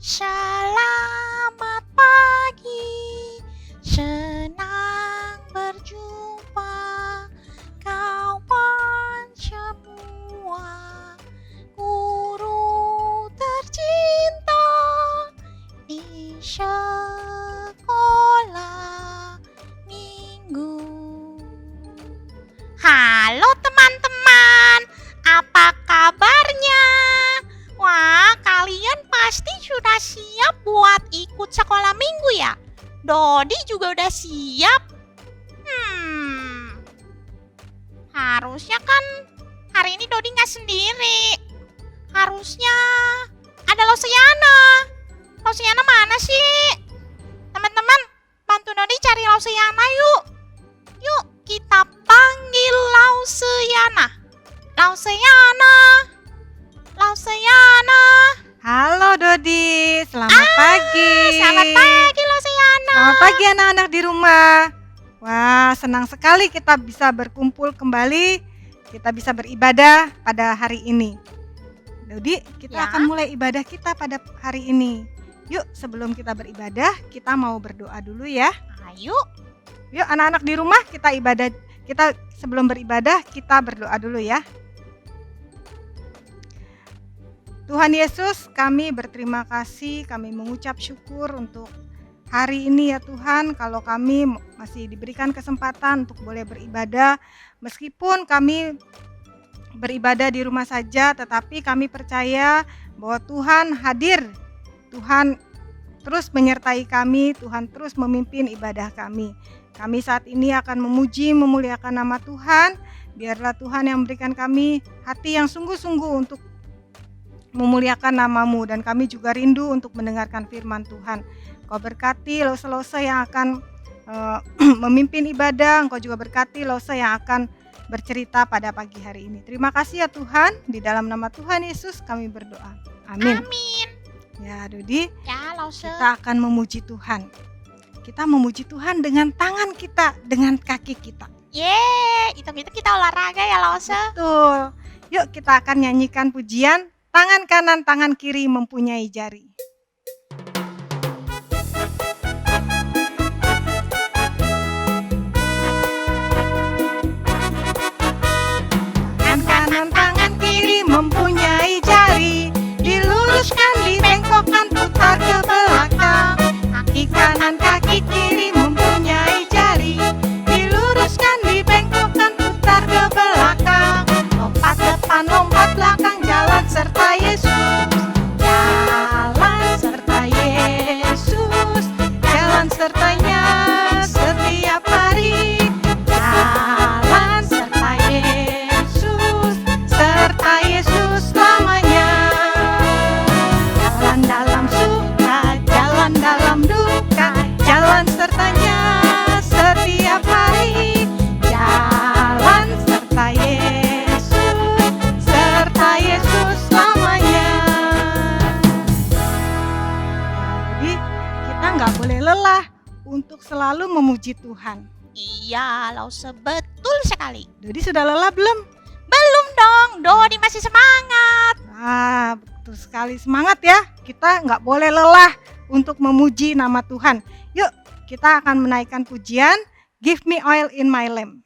Selamat pagi, senang berjumpa kawan semua, guru tercinta di sekolah minggu. Halo teman-teman, apa kabarnya? Wah, kalian pasti sudah siap buat ikut sekolah minggu ya? Dodi juga udah siap? Harusnya kan hari ini Dodi nggak sendiri. Harusnya ada Lausiana. Lausiana mana sih? Teman-teman, bantu Dodi cari Lausiana yuk. Yuk, kita panggil Lausiana. Lausiana. Lausiana. Halo Dodi, selamat pagi. Selamat pagi Lausiana. Selamat pagi anak-anak di rumah. Wah, senang sekali kita bisa berkumpul kembali. Kita bisa beribadah pada hari ini. Dodi, kita akan mulai ibadah kita pada hari ini. Yuk, sebelum kita beribadah, kita mau berdoa dulu ya. Ayo. Yuk anak-anak di rumah, kita ibadah. Kita sebelum beribadah, kita berdoa dulu ya. Tuhan Yesus, kami berterima kasih, kami mengucap syukur untuk hari ini ya Tuhan, kalau kami masih diberikan kesempatan untuk boleh beribadah, meskipun kami beribadah di rumah saja, tetapi kami percaya bahwa Tuhan hadir, Tuhan terus menyertai kami, Tuhan terus memimpin ibadah kami. Kami saat ini akan memuji, memuliakan nama Tuhan, biarlah Tuhan yang memberikan kami hati yang sungguh-sungguh untuk memuliakan nama-Mu, dan kami juga rindu untuk mendengarkan firman Tuhan. Kau berkati Lause-Lause yang akan memimpin ibadah, Engkau juga berkati Lause yang akan bercerita pada pagi hari ini. Terima kasih ya Tuhan, di dalam nama Tuhan Yesus kami berdoa. Amin. Amin. Ya Dodi, Ya Lause. kita akan memuji Tuhan. Kita memuji Tuhan dengan tangan kita, dengan kaki kita. Yeay, itu kita olahraga ya Lause. Betul. Yuk kita akan nyanyikan pujian. Tangan kanan, tangan kiri mempunyai jari. Tangan kanan, tangan kiri mempunyai jari. Diluruskan, dibengkokkan, putar ke belakang. Kaki kanan, kaki kiri mempunyai jari. Diluruskan, dibengkokkan, putar ke belakang. Lompat depan, lompat belakang, jalan serta Yesus. Jalan serta Yesus. Jalan sertanya setiap hari. Jalan serta Yesus. Serta Yesus selamanya. Jalan dalam suka, jalan dalam duka, jalan sertanya setiap hari. Jalan serta Yesus, serta Yesus selamanya. Jadi kita nggak boleh lelah untuk selalu memuji Tuhan. Iya Lause, betul sekali. Dodi sudah lelah belum? Belum dong, Dodi masih semangat. Ah, betul sekali, semangat ya. Kita nggak boleh lelah untuk memuji nama Tuhan. Yuk, kita akan menaikkan pujian Give Me Oil in My Lamp.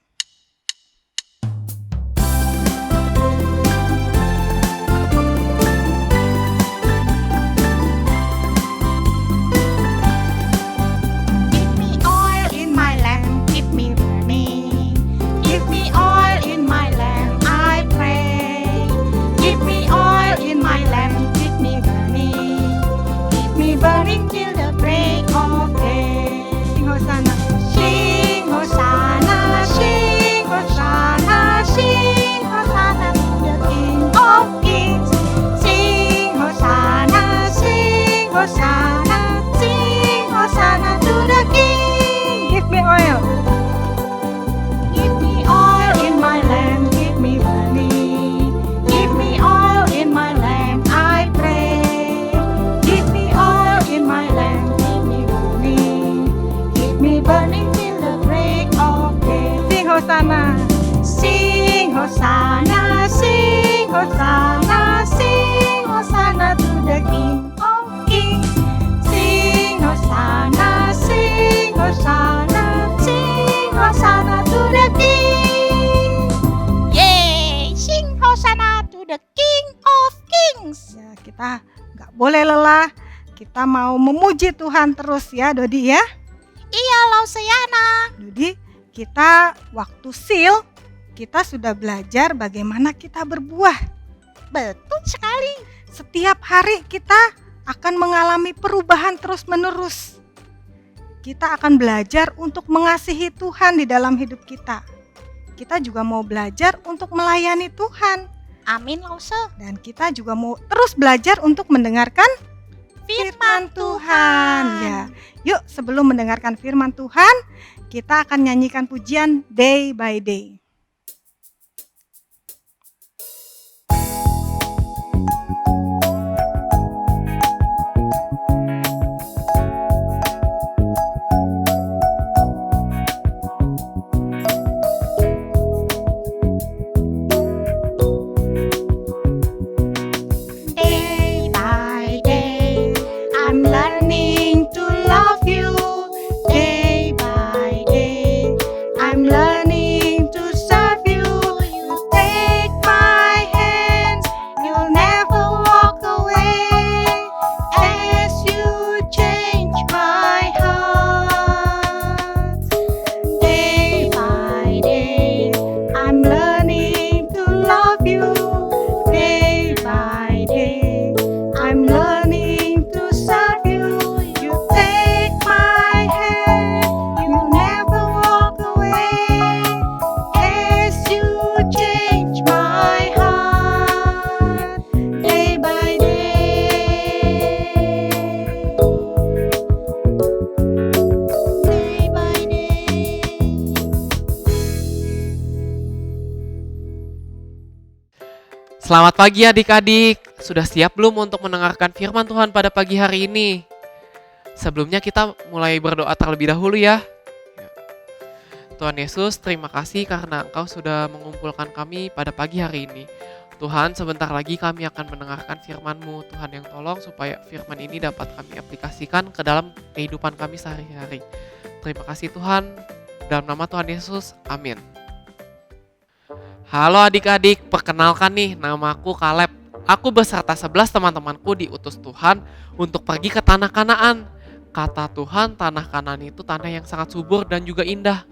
Give me oil in my lamp, keep me burning. Give me oil in my lamp, I pray. Give me oil in my lamp, keep me burning. Keep me burning till the break of day. Sing Hosana. Sing Hosanna, sing Hosanna, sing Hosanna to the King of Kings. Sing Hosanna, sing Hosanna, sing Hosanna to the King. Give me oil. Give me oil in my lamp, keep me burning. Give me oil in my lamp, I pray. Give me oil in my lamp, keep me burning. Keep me burning till the break of day. Sing Hosana. Sing Hosanna, sing Hosanna, sing Hosanna to the King of Kings. King. Sing Hosanna, sing Hosanna, sing Hosanna to the King. Yay! Sing Hosanna to the King of Kings. Ya, kita nggak boleh lelah. Kita mau memuji Tuhan terus ya, Dodi ya. Iya, Lausiana. Dodi, kita waktu sil, kita sudah belajar bagaimana kita berbuah. Betul sekali. Setiap hari kita akan mengalami perubahan terus-menerus. Kita akan belajar untuk mengasihi Tuhan di dalam hidup kita. Kita juga mau belajar untuk melayani Tuhan. Amin, Lause. Dan kita juga mau terus belajar untuk mendengarkan firman Tuhan. Ya, yuk sebelum mendengarkan firman Tuhan, kita akan nyanyikan pujian Day by Day. Day by day, I'm learning to love you. Day by day, I'm learning to serve you. You take my hands, you'll never walk away. As you change my heart. Day by day, I'm learning to love you. Day by day, I'm learning to serve you. You take my hand, you never walk away. As you change my heart, day by day. Day by day. Selamat pagi adik-adik, sudah siap belum untuk mendengarkan firman Tuhan pada pagi hari ini? Sebelumnya kita mulai berdoa terlebih dahulu ya. Tuhan Yesus, terima kasih karena Engkau sudah mengumpulkan kami pada pagi hari ini. Tuhan, sebentar lagi kami akan mendengarkan firman-Mu. Tuhan yang tolong supaya firman ini dapat kami aplikasikan ke dalam kehidupan kami sehari-hari. Terima kasih Tuhan, dalam nama Tuhan Yesus, amin. Halo adik-adik, perkenalkan nih, namaku Kaleb. Aku beserta 11 teman-temanku diutus Tuhan untuk pergi ke tanah Kanaan. Kata Tuhan, tanah Kanaan itu tanah yang sangat subur dan juga indah.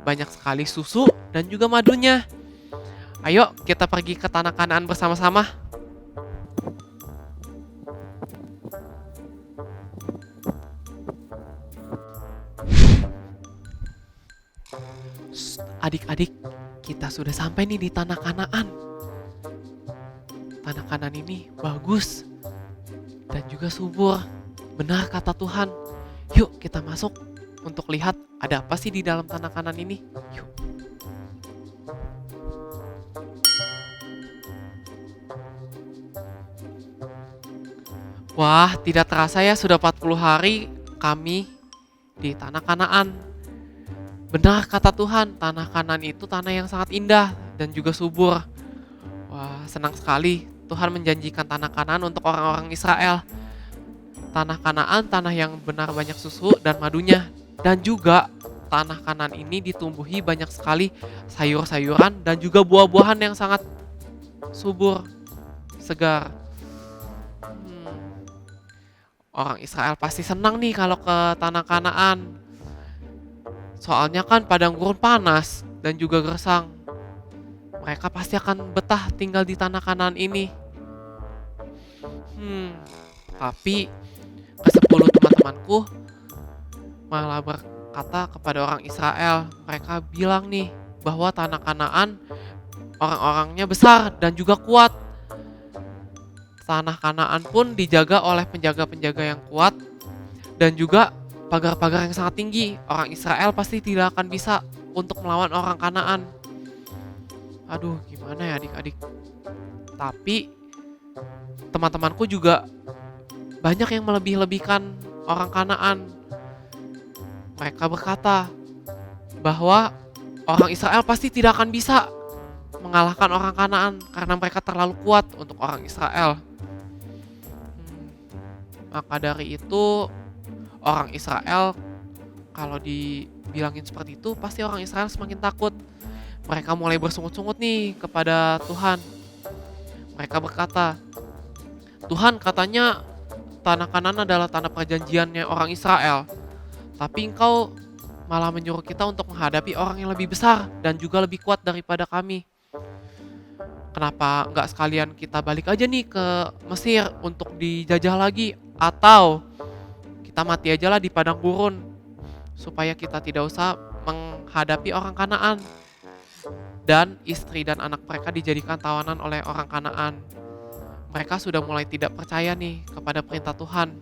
Banyak sekali susu dan juga madunya. Ayo kita pergi ke tanah Kanaan bersama-sama. Adik-adik, kita sudah sampai nih di tanah Kanaan. Tanah Kanaan ini bagus dan juga subur. Benar kata Tuhan. Yuk kita masuk untuk lihat ada apa sih di dalam tanah Kanaan ini. Yuk. Wah, tidak terasa ya sudah 40 hari kami di tanah Kanaan. Benar kata Tuhan, tanah Kanaan itu tanah yang sangat indah dan juga subur. Wah, senang sekali Tuhan menjanjikan tanah Kanaan untuk orang-orang Israel. Tanah Kanaan, tanah yang benar banyak susu dan madunya. Dan juga tanah Kanaan ini ditumbuhi banyak sekali sayur-sayuran dan juga buah-buahan yang sangat subur, segar. Orang Israel pasti senang nih kalau ke tanah Kanaan. Soalnya kan padang gurun panas dan juga gersang. Mereka pasti akan betah tinggal di tanah Kanaan ini. Tapi ke-10 teman-temanku malah berkata kepada orang Israel. Mereka bilang nih bahwa tanah Kanaan orang-orangnya besar dan juga kuat. Tanah Kanaan pun dijaga oleh penjaga-penjaga yang kuat dan juga pagar-pagar yang sangat tinggi. Orang Israel pasti tidak akan bisa untuk melawan orang Kanaan. Aduh, gimana ya adik-adik. Tapi teman-temanku juga banyak yang melebih-lebihkan orang Kanaan. Mereka berkata bahwa orang Israel pasti tidak akan bisa mengalahkan orang Kanaan karena mereka terlalu kuat untuk orang Israel. Maka dari itu orang Israel kalau dibilangin seperti itu pasti orang Israel semakin takut. Mereka mulai bersungut-sungut nih kepada Tuhan. Mereka berkata, Tuhan katanya tanah Kanaan adalah tanah perjanjiannya orang Israel. Tapi engkau malah menyuruh kita untuk menghadapi orang yang lebih besar dan juga lebih kuat daripada kami. Kenapa nggak sekalian kita balik aja nih ke Mesir untuk dijajah lagi? Atau kita mati aja lah di padang gurun supaya kita tidak usah menghadapi orang Kanaan. Dan istri dan anak mereka dijadikan tawanan oleh orang Kanaan. Mereka sudah mulai tidak percaya nih kepada perintah Tuhan.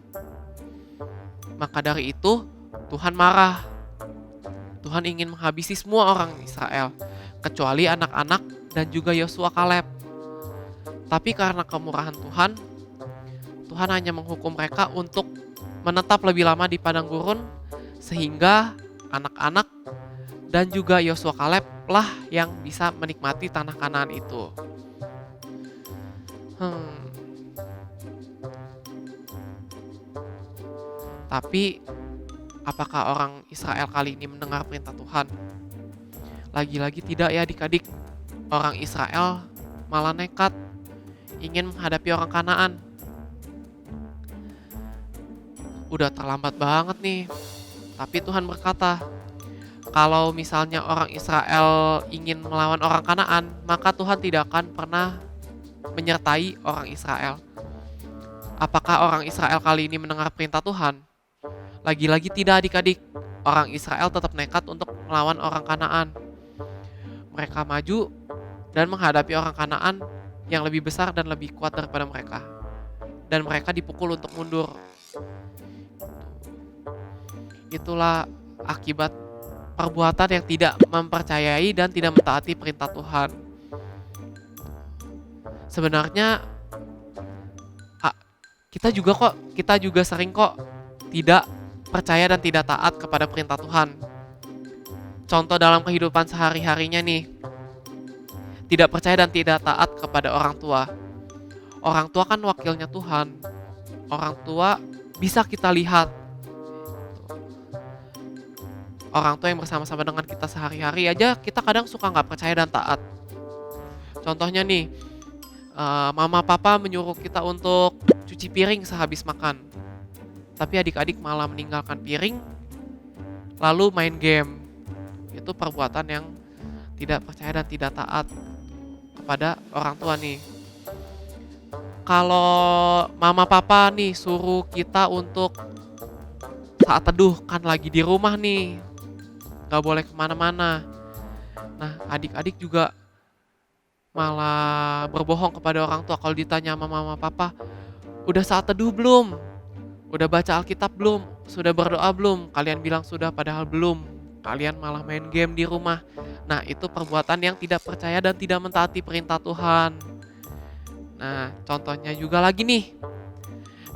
Maka dari itu Tuhan marah. Tuhan ingin menghabisi semua orang Israel, kecuali anak-anak dan juga Yosua Kaleb. Tapi karena kemurahan Tuhan, Tuhan hanya menghukum mereka untuk menetap lebih lama di padang gurun, sehingga anak-anak dan juga Yosua Kaleb lah yang bisa menikmati tanah Kanaan itu. Tapi apakah orang Israel kali ini mendengar perintah Tuhan? Lagi-lagi tidak ya adik-adik. Orang Israel malah nekat ingin menghadapi orang Kanaan. Udah terlambat banget nih. Tapi Tuhan berkata, kalau misalnya orang Israel ingin melawan orang Kanaan, maka Tuhan tidak akan pernah menyertai orang Israel. Apakah orang Israel kali ini mendengar perintah Tuhan? Lagi-lagi tidak adik-adik. Orang Israel tetap nekat untuk melawan orang Kanaan. Mereka maju dan menghadapi orang Kanaan yang lebih besar dan lebih kuat daripada mereka. Dan mereka dipukul untuk mundur. Itulah akibat perbuatan yang tidak mempercayai dan tidak mentaati perintah Tuhan. Sebenarnya kita juga sering kok tidak percaya dan tidak taat kepada perintah Tuhan. Contoh dalam kehidupan sehari-harinya nih, tidak percaya dan tidak taat kepada orang tua. Orang tua kan wakilnya Tuhan. Orang tua bisa kita lihat. Orang tua yang bersama-sama dengan kita sehari-hari aja kita kadang suka nggak percaya dan taat. Contohnya nih, mama papa menyuruh kita untuk cuci piring sehabis makan. Tapi adik-adik malah meninggalkan piring lalu main game. Itu perbuatan yang tidak percaya dan tidak taat kepada orang tua nih. Kalau mama papa nih suruh kita untuk saat teduh kan lagi di rumah nih, gak boleh kemana-mana. Nah adik-adik juga malah berbohong kepada orang tua. Kalau ditanya sama mama papa, udah saat teduh belum? Udah baca Alkitab belum? Sudah berdoa belum? Kalian bilang sudah padahal belum. Kalian malah main game di rumah. Nah itu perbuatan yang tidak percaya dan tidak mentaati perintah Tuhan. Nah contohnya juga lagi nih,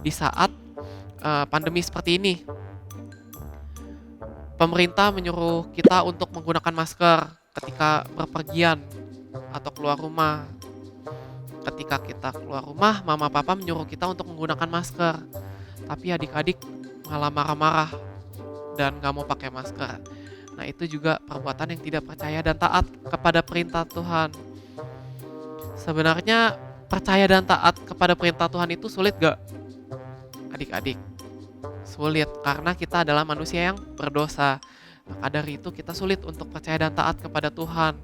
di saat pandemi seperti ini, pemerintah menyuruh kita untuk menggunakan masker ketika berpergian atau keluar rumah. Ketika kita keluar rumah, mama papa menyuruh kita untuk menggunakan masker. Tapi adik-adik malah marah-marah dan gak mau pakai masker. Nah itu juga perbuatan yang tidak percaya dan taat kepada perintah Tuhan. Sebenarnya percaya dan taat kepada perintah Tuhan itu sulit gak? Adik-adik, sulit karena kita adalah manusia yang berdosa. Maka dari itu kita sulit untuk percaya dan taat kepada Tuhan.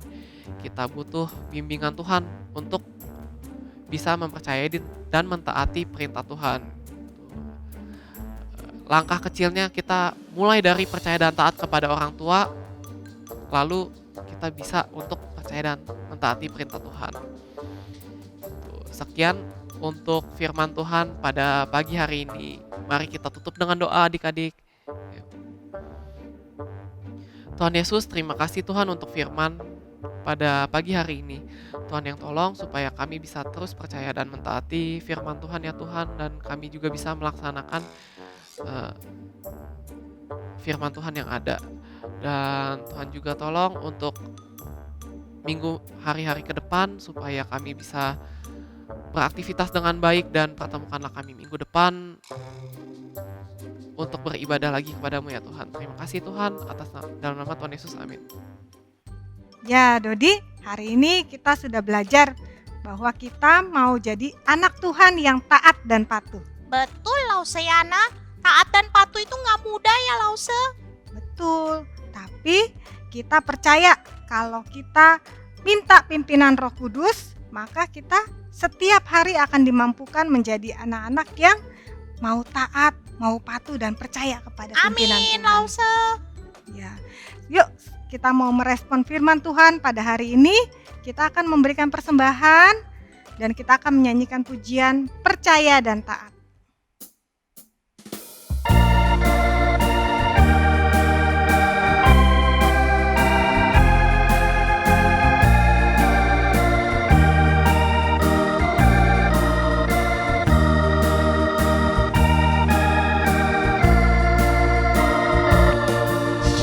Kita butuh bimbingan Tuhan untuk bisa mempercayai dan mentaati perintah Tuhan. Langkah kecilnya kita mulai dari percaya dan taat kepada orang tua, lalu kita bisa untuk percaya dan mentaati perintah Tuhan. Sekian untuk firman Tuhan pada pagi hari ini. Mari kita tutup dengan doa adik-adik. Tuhan Yesus, terima kasih Tuhan untuk firman pada pagi hari ini. Tuhan yang tolong supaya kami bisa terus percaya dan mentaati firman Tuhan ya Tuhan, dan kami juga bisa melaksanakan firman Tuhan yang ada. Dan Tuhan juga tolong untuk minggu hari-hari ke depan supaya kami bisa beraktivitas dengan baik, dan pertemukanlah kami minggu depan untuk beribadah lagi kepadamu ya Tuhan. Terima kasih Tuhan dalam nama Tuhan Yesus, amin. Ya Dodi, hari ini kita sudah belajar bahwa kita mau jadi anak Tuhan yang taat dan patuh. Betul Lause Yana, taat dan patuh itu nggak mudah ya Lause. Betul, tapi kita percaya kalau kita minta pimpinan Roh Kudus, maka kita setiap hari akan dimampukan menjadi anak-anak yang mau taat, mau patuh dan percaya kepada pimpinan Amin Tuhan. Lause. Ya. Yuk, kita mau merespon firman Tuhan pada hari ini. Kita akan memberikan persembahan dan kita akan menyanyikan pujian percaya dan taat.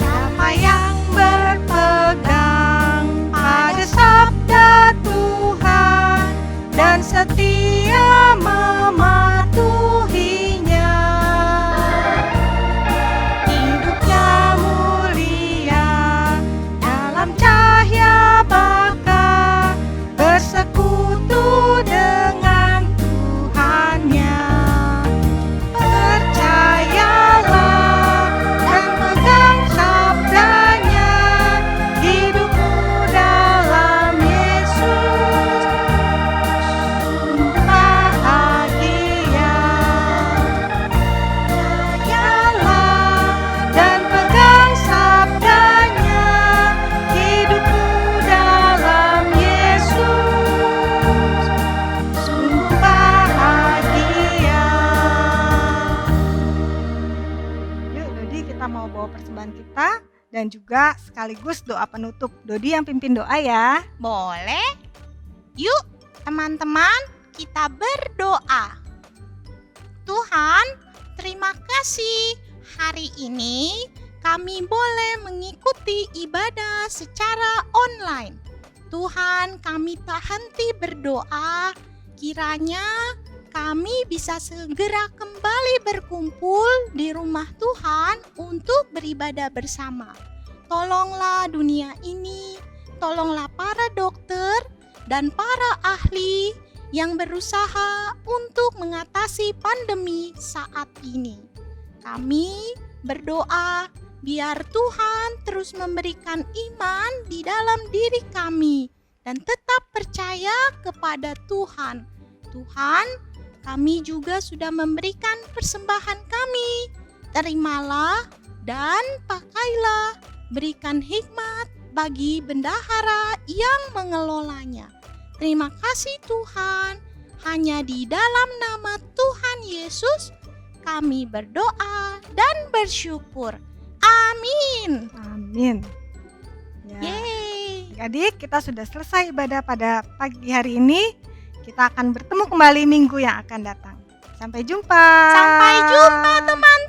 Siapa yang berpegang pada sabda Tuhan dan setia mematuhinya, hidupnya mulia dalam cahaya baka, bersekutu dengan Tuhannya. Percayalah dan pegang sabdanya, hidupmu dalam Yesus bahagia. Percayalah dan pegang sabdanya, hidupmu dalam Yesus sungguh bahagia. Yuk Dodi, kita mau bawa persembahan kita dan juga sekaligus doa penutup. Dodi yang pimpin doa ya. Boleh? Yuk teman-teman, kita berdoa. Tuhan, terima kasih hari ini kami boleh mengikuti ibadah secara online. Tuhan, kami tak henti berdoa, kiranya kami bisa segera kembali berkumpul di rumah Tuhan untuk beribadah bersama. Tolonglah dunia ini, tolonglah para dokter dan para ahli yang berusaha untuk mengatasi pandemi saat ini. Kami berdoa biar Tuhan terus memberikan iman di dalam diri kami dan tetap percaya kepada Tuhan. Tuhan, kami juga sudah memberikan persembahan kami. Terimalah dan pakailah, berikan hikmat bagi bendahara yang mengelolanya. Terima kasih Tuhan, hanya di dalam nama Tuhan Yesus kami berdoa dan bersyukur. Amin. Amin. Ya. Yeay. Adik, kita sudah selesai ibadah pada pagi hari ini. Kita akan bertemu kembali minggu yang akan datang. Sampai jumpa. Sampai jumpa teman-teman.